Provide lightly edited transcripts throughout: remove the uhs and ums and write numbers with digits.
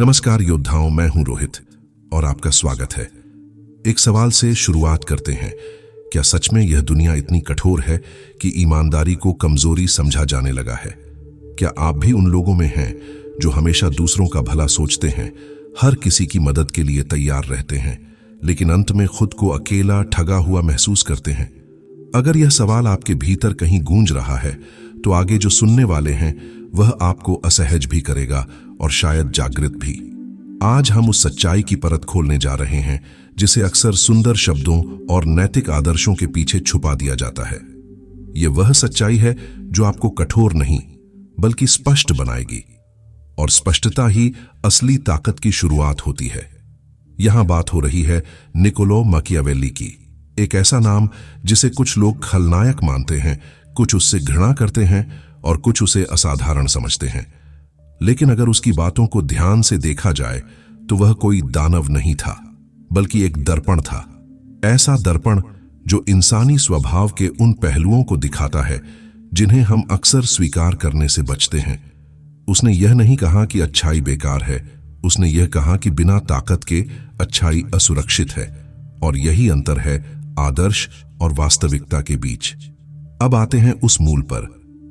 नमस्कार योद्धाओं, मैं हूं रोहित और आपका स्वागत है। एक सवाल से शुरुआत करते हैं। क्या सच में यह दुनिया इतनी कठोर है कि ईमानदारी को कमजोरी समझा जाने लगा है? क्या आप भी उन लोगों में हैं जो हमेशा दूसरों का भला सोचते हैं, हर किसी की मदद के लिए तैयार रहते हैं, लेकिन अंत में खुद को अकेला ठगा हुआ महसूस करते हैं? अगर यह सवाल आपके भीतर कहीं गूंज रहा है तो आगे जो सुनने वाले हैं वह आपको असहज भी करेगा और शायद जागृत भी। आज हम उस सच्चाई की परत खोलने जा रहे हैं जिसे अक्सर सुंदर शब्दों और नैतिक आदर्शों के पीछे छुपा दिया जाता है। यह वह सच्चाई है जो आपको कठोर नहीं बल्कि स्पष्ट बनाएगी, और स्पष्टता ही असली ताकत की शुरुआत होती है। यहां बात हो रही है निकोलो मैकियावेली की, एक ऐसा नाम जिसे कुछ लोग खलनायक मानते हैं, कुछ उससे घृणा करते हैं और कुछ उसे असाधारण समझते हैं। लेकिन अगर उसकी बातों को ध्यान से देखा जाए तो वह कोई दानव नहीं था, बल्कि एक दर्पण था। ऐसा दर्पण जो इंसानी स्वभाव के उन पहलुओं को दिखाता है जिन्हें हम अक्सर स्वीकार करने से बचते हैं। उसने यह नहीं कहा कि अच्छाई बेकार है, उसने यह कहा कि बिना ताकत के अच्छाई असुरक्षित है, और यही अंतर है आदर्श और वास्तविकता के बीच। अब आते हैं उस मूल पर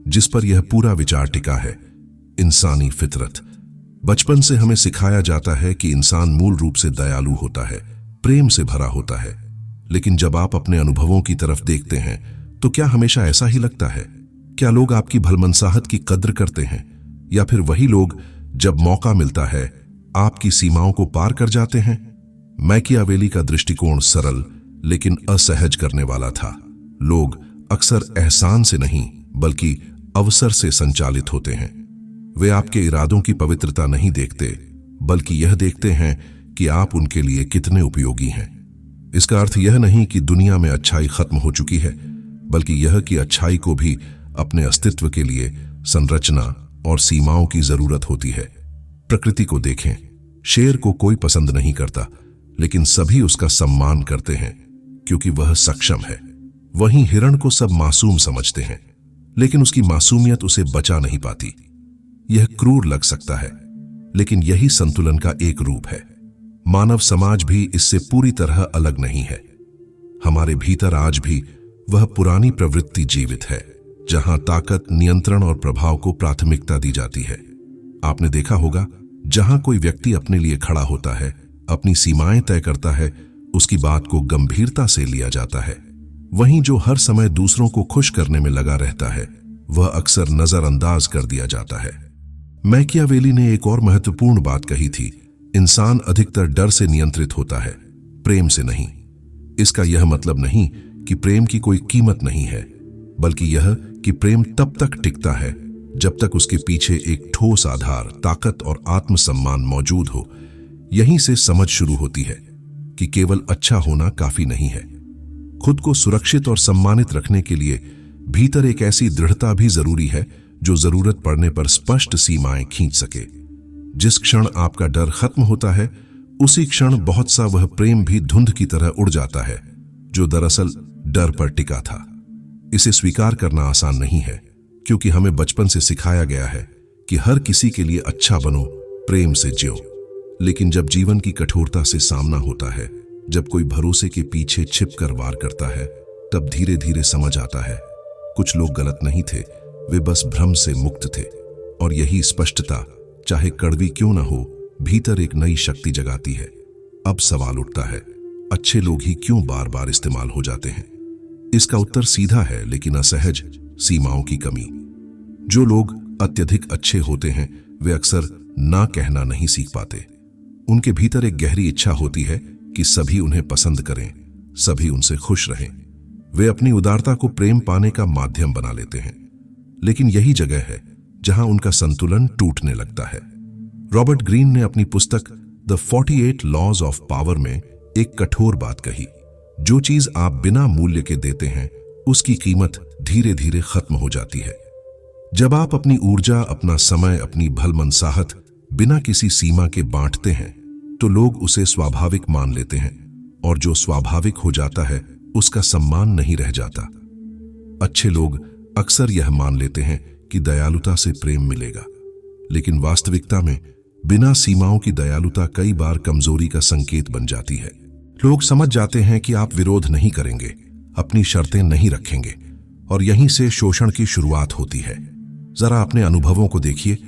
जिस पर यह पूरा विचार टिका है, इंसानी फितरत। बचपन से हमें सिखाया जाता है कि इंसान मूल रूप से दयालु होता है, प्रेम से भरा होता है। लेकिन जब आप अपने अनुभवों की तरफ देखते हैं तो क्या हमेशा ऐसा ही लगता है? क्या लोग आपकी भलमनसाहत की कद्र करते हैं, या फिर वही लोग जब मौका मिलता है आपकी सीमाओं को पार कर जाते हैं? मैकियावेली का दृष्टिकोण सरल लेकिन असहज करने वाला था। लोग अक्सर एहसान से नहीं बल्कि अवसर से संचालित होते हैं। वे आपके इरादों की पवित्रता नहीं देखते, बल्कि यह देखते हैं कि आप उनके लिए कितने उपयोगी हैं। इसका अर्थ यह नहीं कि दुनिया में अच्छाई खत्म हो चुकी है, बल्कि यह कि अच्छाई को भी अपने अस्तित्व के लिए संरचना और सीमाओं की जरूरत होती है। प्रकृति को देखें, शेर को कोई पसंद नहीं करता, लेकिन सभी उसका सम्मान करते हैं क्योंकि वह सक्षम है। वहीं हिरण को सब मासूम समझते हैं, लेकिन उसकी मासूमियत उसे बचा नहीं पाती। यह क्रूर लग सकता है, लेकिन यही संतुलन का एक रूप है। मानव समाज भी इससे पूरी तरह अलग नहीं है। हमारे भीतर आज भी वह पुरानी प्रवृत्ति जीवित है जहां ताकत, नियंत्रण और प्रभाव को प्राथमिकता दी जाती है। आपने देखा होगा, जहां कोई व्यक्ति अपने लिए खड़ा होता है, अपनी सीमाएं तय करता है, उसकी बात को गंभीरता से लिया जाता है। वहीं जो हर समय दूसरों को खुश करने में लगा रहता है, वह अक्सर नजरअंदाज कर दिया जाता है। मैकियावेली ने एक और महत्वपूर्ण बात कही थी, इंसान अधिकतर डर से नियंत्रित होता है, प्रेम से नहीं। इसका यह मतलब नहीं कि प्रेम की कोई कीमत नहीं है, बल्कि यह कि प्रेम तब तक टिकता है जब तक उसके पीछे एक ठोस आधार, ताकत और आत्मसम्मान मौजूद हो। यहीं से समझ शुरू होती है कि केवल अच्छा होना काफी नहीं है। खुद को सुरक्षित और सम्मानित रखने के लिए भीतर एक ऐसी दृढ़ता भी जरूरी है जो जरूरत पड़ने पर स्पष्ट सीमाएं खींच सके। जिस क्षण आपका डर खत्म होता है, उसी क्षण बहुत सा वह प्रेम भी धुंध की तरह उड़ जाता है जो दरअसल डर पर टिका था। इसे स्वीकार करना आसान नहीं है, क्योंकि हमें बचपन से सिखाया गया है कि हर किसी के लिए अच्छा बनो, प्रेम से जियो। लेकिन जब जीवन की कठोरता से सामना होता है, जब कोई भरोसे के पीछे छिपकर वार करता है, तब धीरे धीरे समझ आता है कुछ लोग गलत नहीं थे, वे बस भ्रम से मुक्त थे। और यही स्पष्टता, चाहे कड़वी क्यों न हो, भीतर एक नई शक्ति जगाती है। अब सवाल उठता है, अच्छे लोग ही क्यों बार बार इस्तेमाल हो जाते हैं? इसका उत्तर सीधा है लेकिन असहज, सीमाओं की कमी। जो लोग अत्यधिक अच्छे होते हैं वे अक्सर ना कहना नहीं सीख पाते। उनके भीतर एक गहरी इच्छा होती है कि सभी उन्हें पसंद करें, सभी उनसे खुश रहें। वे अपनी उदारता को प्रेम पाने का माध्यम बना लेते हैं, लेकिन यही जगह है जहां उनका संतुलन टूटने लगता है। रॉबर्ट ग्रीन ने अपनी पुस्तक द 48 लॉज ऑफ पावर में एक कठोर बात कही, जो चीज आप बिना मूल्य के देते हैं उसकी कीमत धीरे धीरे खत्म हो जाती है। जब आप अपनी ऊर्जा, अपना समय, अपनी भलमनसाहत बिना किसी सीमा के बांटते हैं तो लोग उसे स्वाभाविक मान लेते हैं, और जो स्वाभाविक हो जाता है उसका सम्मान नहीं रह जाता। अच्छे लोग अक्सर यह मान लेते हैं कि दयालुता से प्रेम मिलेगा, लेकिन वास्तविकता में बिना सीमाओं की दयालुता कई बार कमजोरी का संकेत बन जाती है। लोग समझ जाते हैं कि आप विरोध नहीं करेंगे, अपनी शर्तें नहीं रखेंगे, और यहीं से शोषण की शुरुआत होती है। जरा अपने अनुभवों को देखिए।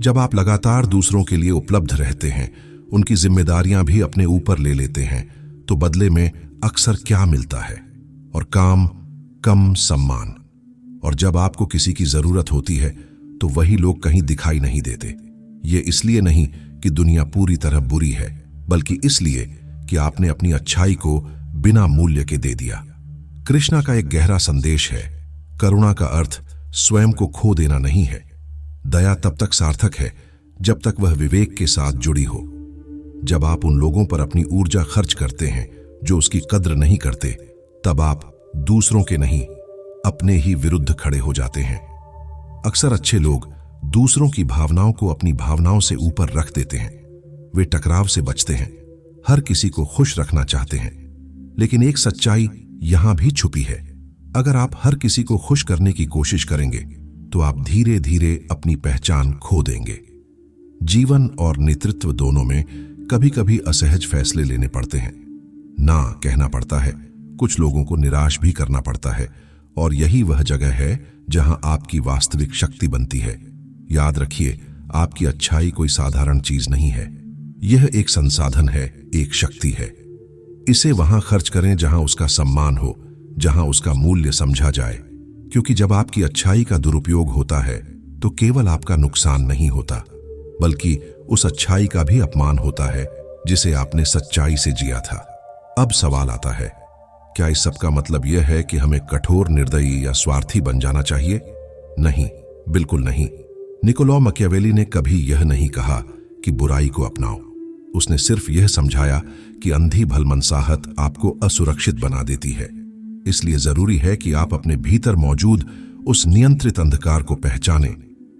जब आप लगातार दूसरों के लिए उपलब्ध रहते हैं, उनकी जिम्मेदारियां भी अपने ऊपर ले लेते हैं, तो बदले में अक्सर क्या मिलता है? और काम, कम सम्मान। और जब आपको किसी की जरूरत होती है तो वही लोग कहीं दिखाई नहीं देते। ये इसलिए नहीं कि दुनिया पूरी तरह बुरी है, बल्कि इसलिए कि आपने अपनी अच्छाई को बिना मूल्य के दे दिया। कृष्णा का एक गहरा संदेश है, करुणा का अर्थ स्वयं को खो देना नहीं है। दया तब तक सार्थक है जब तक वह विवेक के साथ जुड़ी हो। जब आप उन लोगों पर अपनी ऊर्जा खर्च करते हैं जो उसकी कद्र नहीं करते, तब आप दूसरों के नहीं, अपने ही विरुद्ध खड़े हो जाते हैं। अक्सर अच्छे लोग दूसरों की भावनाओं को अपनी भावनाओं से ऊपर रख देते हैं। वे टकराव से बचते हैं, हर किसी को खुश रखना चाहते हैं। लेकिन एक सच्चाई यहां भी छुपी है। अगर आप हर किसी को खुश करने की कोशिश करेंगे तो आप धीरे धीरे अपनी पहचान खो देंगे। जीवन और नेतृत्व दोनों में कभी कभी असहज फैसले लेने पड़ते हैं। ना कहना पड़ता है, कुछ लोगों को निराश भी करना पड़ता है, और यही वह जगह है जहां आपकी वास्तविक शक्ति बनती है। याद रखिए, आपकी अच्छाई कोई साधारण चीज नहीं है। यह एक संसाधन है, एक शक्ति है। इसे वहां खर्च करें जहां उसका सम्मान हो, जहां उसका मूल्य समझा जाए। क्योंकि जब आपकी अच्छाई का दुरुपयोग होता है तो केवल आपका नुकसान नहीं होता, बल्कि उस अच्छाई का भी अपमान होता है जिसे आपने सच्चाई से जिया था। अब सवाल आता है, क्या इस सब का मतलब यह है कि हमें कठोर, निर्दयी या स्वार्थी बन जाना चाहिए? नहीं, बिल्कुल नहीं। निकोलो मैकियावेली ने कभी यह नहीं कहा कि बुराई को अपनाओ। उसने सिर्फ यह समझाया कि अंधी भलमनसाहत आपको असुरक्षित बना देती है। इसलिए जरूरी है कि आप अपने भीतर मौजूद उस नियंत्रित अंधकार को पहचानें,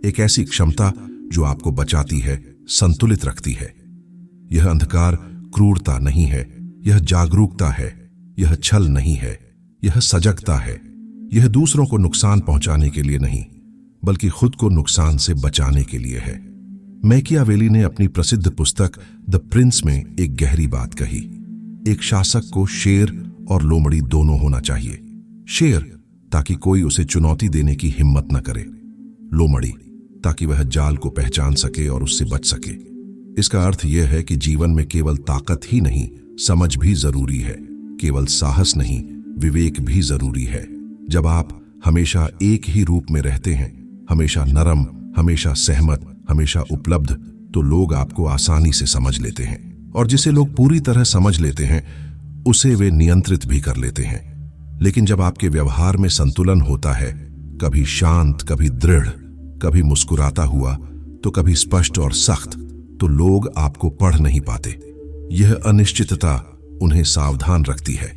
एक ऐसी क्षमता जो आपको बचाती है, संतुलित रखती है। यह अंधकार क्रूरता नहीं है, यह जागरूकता है। यह छल नहीं है, यह सजगता है। यह दूसरों को नुकसान पहुंचाने के लिए नहीं, बल्कि खुद को नुकसान से बचाने के लिए है। मैकियावेली ने अपनी प्रसिद्ध पुस्तक द प्रिंस में एक गहरी बात कही। एक शासक को शेर और लोमड़ी दोनों होना चाहिए। शेर ताकि कोई उसे चुनौती देने की हिम्मत न करे, लोमड़ी ताकि वह जाल को पहचान सके और उससे बच सके। इसका अर्थ यह है कि जीवन में केवल ताकत ही नहीं, समझ भी जरूरी है। केवल साहस नहीं, विवेक भी जरूरी है। जब आप हमेशा एक ही रूप में रहते हैं, हमेशा नरम, हमेशा सहमत, हमेशा उपलब्ध, तो लोग आपको आसानी से समझ लेते हैं। और जिसे लोग पूरी तरह समझ लेते हैं, उसे वे नियंत्रित भी कर लेते हैं। लेकिन जब आपके व्यवहार में संतुलन होता है, कभी शांत, कभी दृढ़, कभी मुस्कुराता हुआ तो कभी स्पष्ट और सख्त, तो लोग आपको पढ़ नहीं पाते। यह अनिश्चितता उन्हें सावधान रखती है।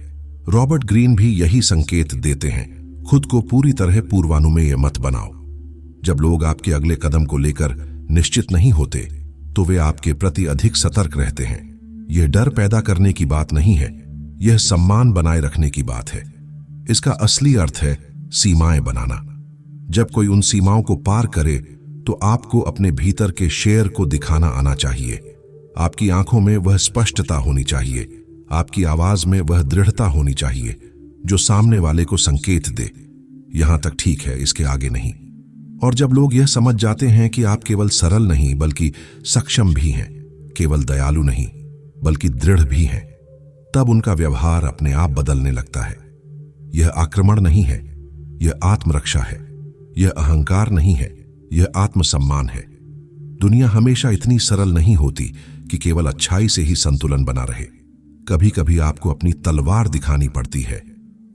रॉबर्ट ग्रीन भी यही संकेत देते हैं, खुद को पूरी तरह पूर्वानुमेय मत बनाओ। जब लोग आपके अगले कदम को लेकर निश्चित नहीं होते, तो वे आपके प्रति अधिक सतर्क रहते हैं। यह डर पैदा करने की बात नहीं है, यह सम्मान बनाए रखने की बात है। इसका असली अर्थ है सीमाएं बनाना। जब कोई उन सीमाओं को पार करे, तो आपको अपने भीतर के शेर को दिखाना आना चाहिए। आपकी आंखों में वह स्पष्टता होनी चाहिए, आपकी आवाज में वह दृढ़ता होनी चाहिए जो सामने वाले को संकेत दे, यहां तक ठीक है, इसके आगे नहीं। और जब लोग यह समझ जाते हैं कि आप केवल सरल नहीं बल्कि सक्षम भी हैं, केवल दयालु नहीं बल्कि दृढ़ भी हैं, तब उनका व्यवहार अपने आप बदलने लगता है। यह आक्रमण नहीं है, यह आत्मरक्षा है। यह अहंकार नहीं है, यह आत्मसम्मान है। दुनिया हमेशा इतनी सरल नहीं होती कि केवल अच्छाई से ही संतुलन बना रहे। कभी कभी आपको अपनी तलवार दिखानी पड़ती है,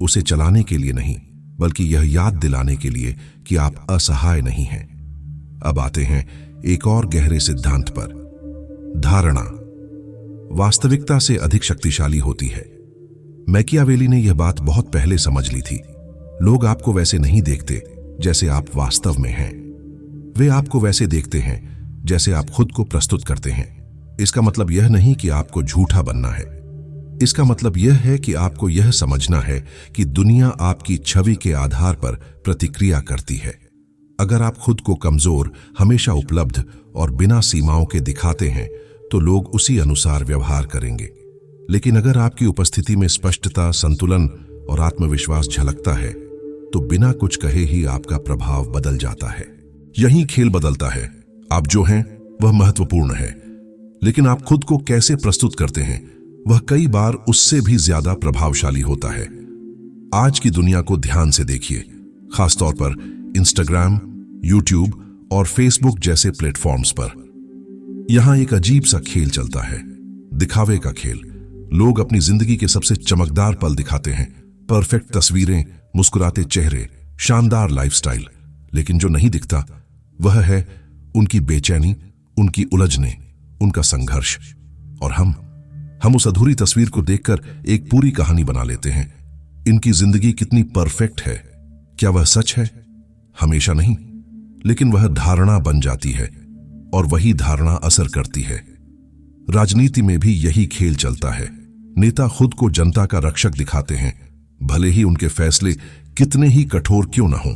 उसे चलाने के लिए नहीं, बल्कि यह याद दिलाने के लिए कि आप असहाय नहीं हैं। अब आते हैं एक और गहरे सिद्धांत पर। धारणा वास्तविकता से अधिक शक्तिशाली होती है। मैकियावेली ने यह बात बहुत पहले समझ ली थी। लोग आपको वैसे नहीं देखते जैसे आप वास्तव में हैं, वे आपको वैसे देखते हैं जैसे आप खुद को प्रस्तुत करते हैं। इसका मतलब यह नहीं कि आपको झूठा बनना है, इसका मतलब यह है कि आपको यह समझना है कि दुनिया आपकी छवि के आधार पर प्रतिक्रिया करती है। अगर आप खुद को कमजोर, हमेशा उपलब्ध और बिना सीमाओं के दिखाते हैं तो लोग उसी अनुसार व्यवहार करेंगे। लेकिन अगर आपकी उपस्थिति में स्पष्टता, संतुलन और आत्मविश्वास झलकता है तो बिना कुछ कहे ही आपका प्रभाव बदल जाता है। यही खेल बदलता है। आप जो हैं वह महत्वपूर्ण है, लेकिन आप खुद को कैसे प्रस्तुत करते हैं वह कई बार उससे भी ज्यादा प्रभावशाली होता है। आज की दुनिया को ध्यान से देखिए, खासतौर पर इंस्टाग्राम, यूट्यूब और फेसबुक जैसे प्लेटफॉर्म्स पर। यहां एक अजीब सा खेल चलता है, दिखावे का खेल। लोग अपनी जिंदगी के सबसे चमकदार पल दिखाते हैं, परफेक्ट तस्वीरें, मुस्कुराते चेहरे, शानदार लाइफस्टाइल। लेकिन जो नहीं दिखता वह है उनकी बेचैनी, उनकी उलझने, उनका संघर्ष। और हम उस अधूरी तस्वीर को देखकर एक पूरी कहानी बना लेते हैं। इनकी जिंदगी कितनी परफेक्ट है। क्या वह सच है? हमेशा नहीं, लेकिन वह धारणा बन जाती है और वही धारणा असर करती है। राजनीति में भी यही खेल चलता है। नेता खुद को जनता का रक्षक दिखाते हैं, भले ही उनके फैसले कितने ही कठोर क्यों न हों।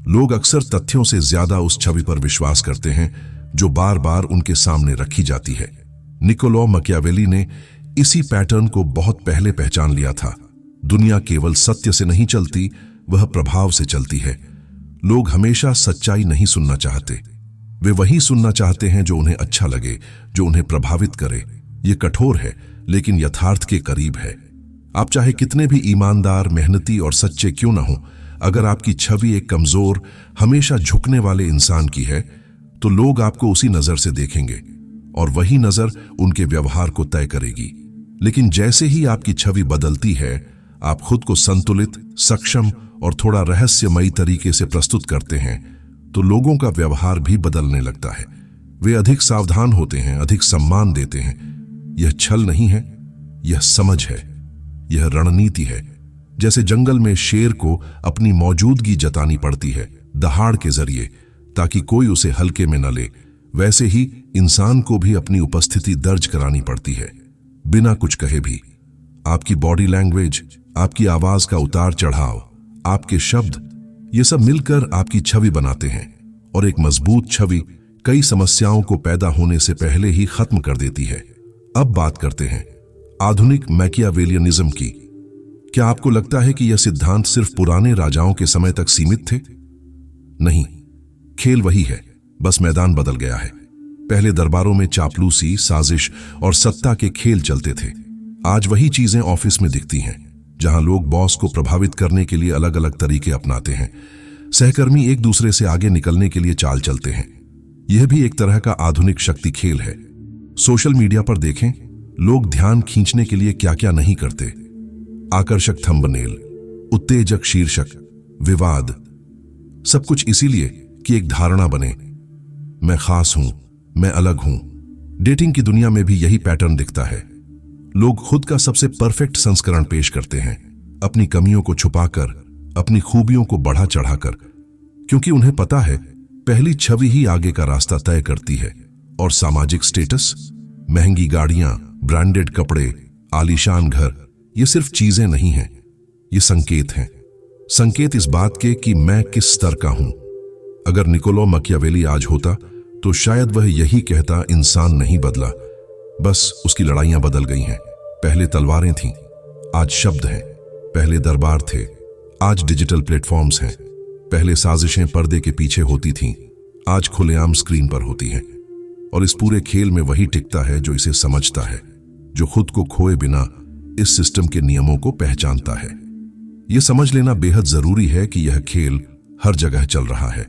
लोग अक्सर तथ्यों से ज्यादा उस छवि पर विश्वास करते हैं जो बार बार उनके सामने रखी जाती है। निकोलो मैकियावेली ने इसी पैटर्न को बहुत पहले पहचान लिया था। दुनिया केवल सत्य से नहीं चलती, वह प्रभाव से चलती है। लोग हमेशा सच्चाई नहीं सुनना चाहते, वे वही सुनना चाहते हैं जो उन्हें अच्छा लगे, जो उन्हें प्रभावित करे। ये कठोर है लेकिन यथार्थ के करीब है। आप चाहे कितने भी ईमानदार, मेहनती और सच्चे क्यों ना हो, अगर आपकी छवि एक कमजोर, हमेशा झुकने वाले इंसान की है तो लोग आपको उसी नजर से देखेंगे और वही नजर उनके व्यवहार को तय करेगी। लेकिन जैसे ही आपकी छवि बदलती है, आप खुद को संतुलित, सक्षम और थोड़ा रहस्यमयी तरीके से प्रस्तुत करते हैं तो लोगों का व्यवहार भी बदलने लगता है। वे अधिक सावधान होते हैं, अधिक सम्मान देते हैं। यह छल नहीं है, यह समझ है, यह रणनीति है। जैसे जंगल में शेर को अपनी मौजूदगी जतानी पड़ती है दहाड़ के जरिए ताकि कोई उसे हल्के में न ले, वैसे ही इंसान को भी अपनी उपस्थिति दर्ज करानी पड़ती है, बिना कुछ कहे भी। आपकी बॉडी लैंग्वेज, आपकी आवाज का उतार चढ़ाव, आपके शब्द, ये सब मिलकर आपकी छवि बनाते हैं और एक मजबूत छवि कई समस्याओं को पैदा होने से पहले ही खत्म कर देती है। अब बात करते हैं आधुनिक मैकियावेलियनिज्म की। क्या आपको लगता है कि यह सिद्धांत सिर्फ पुराने राजाओं के समय तक सीमित थे? नहीं, खेल वही है, बस मैदान बदल गया है। पहले दरबारों में चापलूसी, साजिश और सत्ता के खेल चलते थे। आज वही चीजें ऑफिस में दिखती हैं, जहां लोग बॉस को प्रभावित करने के लिए अलग अलग तरीके अपनाते हैं। सहकर्मी एक दूसरे से आगे निकलने के लिए चाल चलते हैं। यह भी एक तरह का आधुनिक शक्ति खेल है। सोशल मीडिया पर देखें, लोग ध्यान खींचने के लिए क्या क्या नहीं करते। आकर्षक थंबनेल, उत्तेजक शीर्षक, विवाद, सब कुछ इसीलिए कि एक धारणा बने, मैं खास हूं, मैं अलग हूं। डेटिंग की दुनिया में भी यही पैटर्न दिखता है। लोग खुद का सबसे परफेक्ट संस्करण पेश करते हैं, अपनी कमियों को छुपाकर, अपनी खूबियों को बढ़ा चढ़ाकर, क्योंकि उन्हें पता है पहली छवि ही आगे का रास्ता तय करती है। और सामाजिक स्टेटस, महंगी गाड़ियां, ब्रांडेड कपड़े, आलीशान घर, ये सिर्फ चीजें नहीं हैं, ये संकेत हैं। संकेत इस बात के कि मैं किस स्तर का हूं। अगर निकोलो मैकियावेली आज होता तो शायद वह यही कहता, इंसान नहीं बदला, बस उसकी लड़ाइयां बदल गई हैं। पहले तलवारें थीं, आज शब्द हैं। पहले दरबार थे, आज डिजिटल प्लेटफॉर्म्स हैं। पहले साजिशें पर्दे के पीछे होती थीं, आज खुलेआम स्क्रीन पर होती हैं। और इस पूरे खेल में वही टिकता है जो इसे समझता है, जो खुद को खोए बिना इस सिस्टम के नियमों को पहचानता है। यह समझ लेना बेहद जरूरी है कि यह खेल हर जगह चल रहा है।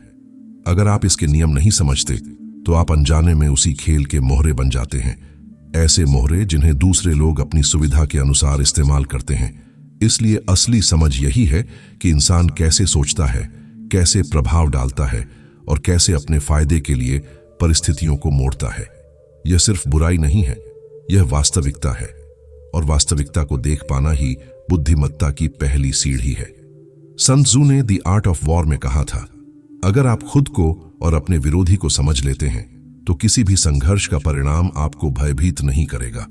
अगर आप इसके नियम नहीं समझते तो आप अनजाने में उसी खेल के मोहरे बन जाते हैं। ऐसे मोहरे जिन्हें दूसरे लोग अपनी सुविधा के अनुसार इस्तेमाल करते हैं। इसलिए असली समझ यही है कि इंसान कैसे सोचता है, कैसे प्रभाव डालता है और कैसे अपने फायदे के लिए परिस्थितियों को मोड़ता है। यह सिर्फ बुराई नहीं है, यह वास्तविकता है। और वास्तविकता को देख पाना ही बुद्धिमत्ता की पहली सीढ़ी है। सन त्सू ने द आर्ट ऑफ वॉर में कहा था, अगर आप खुद को और अपने विरोधी को समझ लेते हैं तो किसी भी संघर्ष का परिणाम आपको भयभीत नहीं करेगा।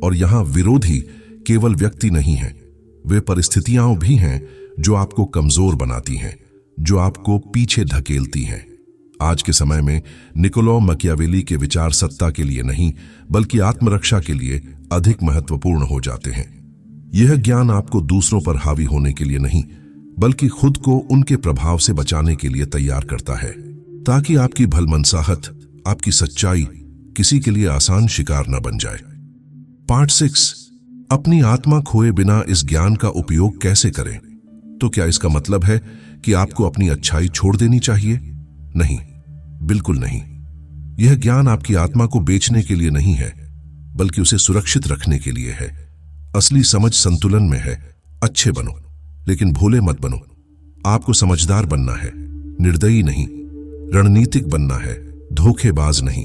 और यहां विरोधी केवल व्यक्ति नहीं है, वे परिस्थितियां भी हैं जो आपको कमजोर बनाती हैं, जो आपको पीछे धकेलती हैं। आज के समय में निकोलो मैकियावेली के विचार सत्ता के लिए नहीं बल्कि आत्मरक्षा के लिए अधिक महत्वपूर्ण हो जाते हैं। यह ज्ञान आपको दूसरों पर हावी होने के लिए नहीं बल्कि खुद को उनके प्रभाव से बचाने के लिए तैयार करता है, ताकि आपकी भलमनसाहत, आपकी सच्चाई किसी के लिए आसान शिकार न बन जाए। पार्ट 6, अपनी आत्मा खोए बिना इस ज्ञान का उपयोग कैसे करें। तो क्या इसका मतलब है कि आपको अपनी अच्छाई छोड़ देनी चाहिए? नहीं, बिल्कुल नहीं। यह ज्ञान आपकी आत्मा को बेचने के लिए नहीं है बल्कि उसे सुरक्षित रखने के लिए है। असली समझ संतुलन में है। अच्छे बनो लेकिन भोले मत बनो। आपको समझदार बनना है, निर्दयी नहीं। रणनीतिक बनना है, धोखेबाज नहीं।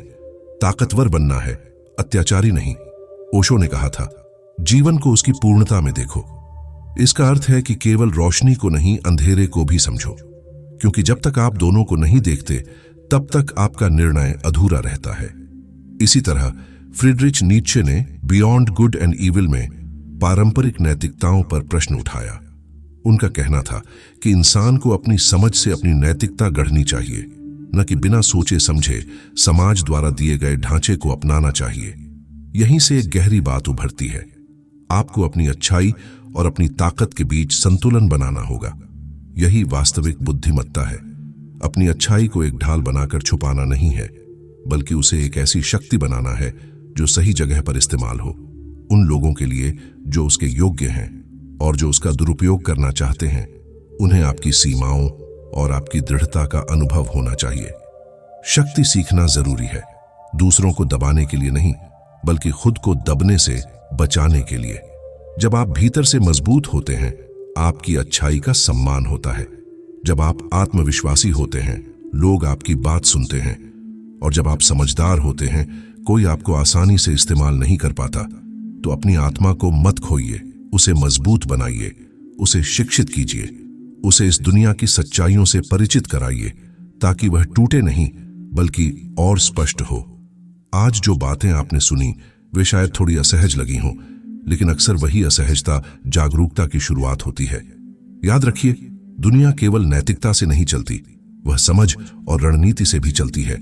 ताकतवर बनना है, अत्याचारी नहीं। ओशो ने कहा था, जीवन को उसकी पूर्णता में देखो। इसका अर्थ है कि केवल रोशनी को नहीं, अंधेरे को भी समझो, क्योंकि जब तक आप दोनों को नहीं देखते तब तक आपका निर्णय अधूरा रहता है। इसी तरह फ्रीडरिच नीत्शे ने बियॉन्ड गुड एंड इविल में पारंपरिक नैतिकताओं पर प्रश्न उठाया। उनका कहना था कि इंसान को अपनी समझ से अपनी नैतिकता गढ़नी चाहिए, न कि बिना सोचे समझे समाज द्वारा दिए गए ढांचे को अपनाना चाहिए। यहीं से एक गहरी बात उभरती है। आपको अपनी अच्छाई और अपनी ताकत के बीच संतुलन बनाना होगा। यही वास्तविक बुद्धिमत्ता है। अपनी अच्छाई को एक ढाल बनाकर छुपाना नहीं है बल्कि उसे एक ऐसी शक्ति बनाना है जो सही जगह पर इस्तेमाल हो, उन लोगों के लिए जो उसके योग्य हैं, और जो उसका दुरुपयोग करना चाहते हैं उन्हें आपकी सीमाओं और आपकी दृढ़ता का अनुभव होना चाहिए। शक्ति सीखना जरूरी है, दूसरों को दबाने के लिए नहीं बल्कि खुद को दबने से बचाने के लिए। जब आप भीतर से मजबूत होते हैं, आपकी अच्छाई का सम्मान होता है। जब आप आत्मविश्वासी होते हैं, लोग आपकी बात सुनते हैं। और जब आप समझदार होते हैं, कोई आपको आसानी से इस्तेमाल नहीं कर पाता। तो अपनी आत्मा को मत खोइए, उसे मजबूत बनाइए, उसे शिक्षित कीजिए, उसे इस दुनिया की सच्चाइयों से परिचित कराइए, ताकि वह टूटे नहीं बल्कि और स्पष्ट हो। आज जो बातें आपने सुनी वे शायद थोड़ी असहज लगी हों, लेकिन अक्सर वही असहजता जागरूकता की शुरुआत होती है। याद रखिए, दुनिया केवल नैतिकता से नहीं चलती, वह समझ और रणनीति से भी चलती है।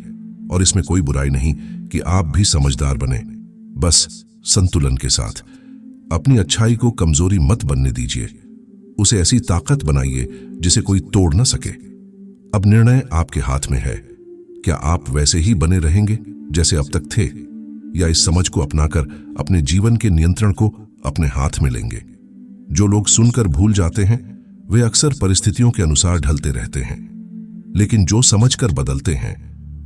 और इसमें कोई बुराई नहीं कि आप भी समझदार बने, बस संतुलन के साथ। अपनी अच्छाई को कमजोरी मत बनने दीजिए, उसे ऐसी ताकत बनाइए जिसे कोई तोड़ न सके। अब निर्णय आपके हाथ में है। क्या आप वैसे ही बने रहेंगे जैसे अब तक थे, या इस समझ को अपनाकर अपने जीवन के नियंत्रण को अपने हाथ में लेंगे? जो लोग सुनकर भूल जाते हैं वे अक्सर परिस्थितियों के अनुसार ढलते रहते हैं, लेकिन जो समझकर बदलते हैं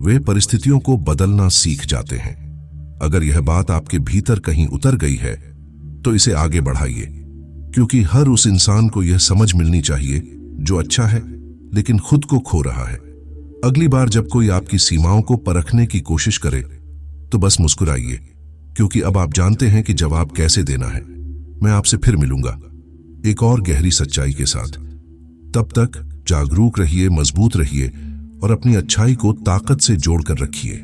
वे परिस्थितियों को बदलना सीख जाते हैं। अगर यह बात आपके भीतर कहीं उतर गई है तो इसे आगे बढ़ाइए, क्योंकि हर उस इंसान को यह समझ मिलनी चाहिए जो अच्छा है लेकिन खुद को खो रहा है। अगली बार जब कोई आपकी सीमाओं को परखने की कोशिश करे तो बस मुस्कुराइए, क्योंकि अब आप जानते हैं कि जवाब कैसे देना है। मैं आपसे फिर मिलूंगा एक और गहरी सच्चाई के साथ। तब तक जागरूक रहिए, मजबूत रहिए और अपनी अच्छाई को ताकत से जोड़कर रखिए।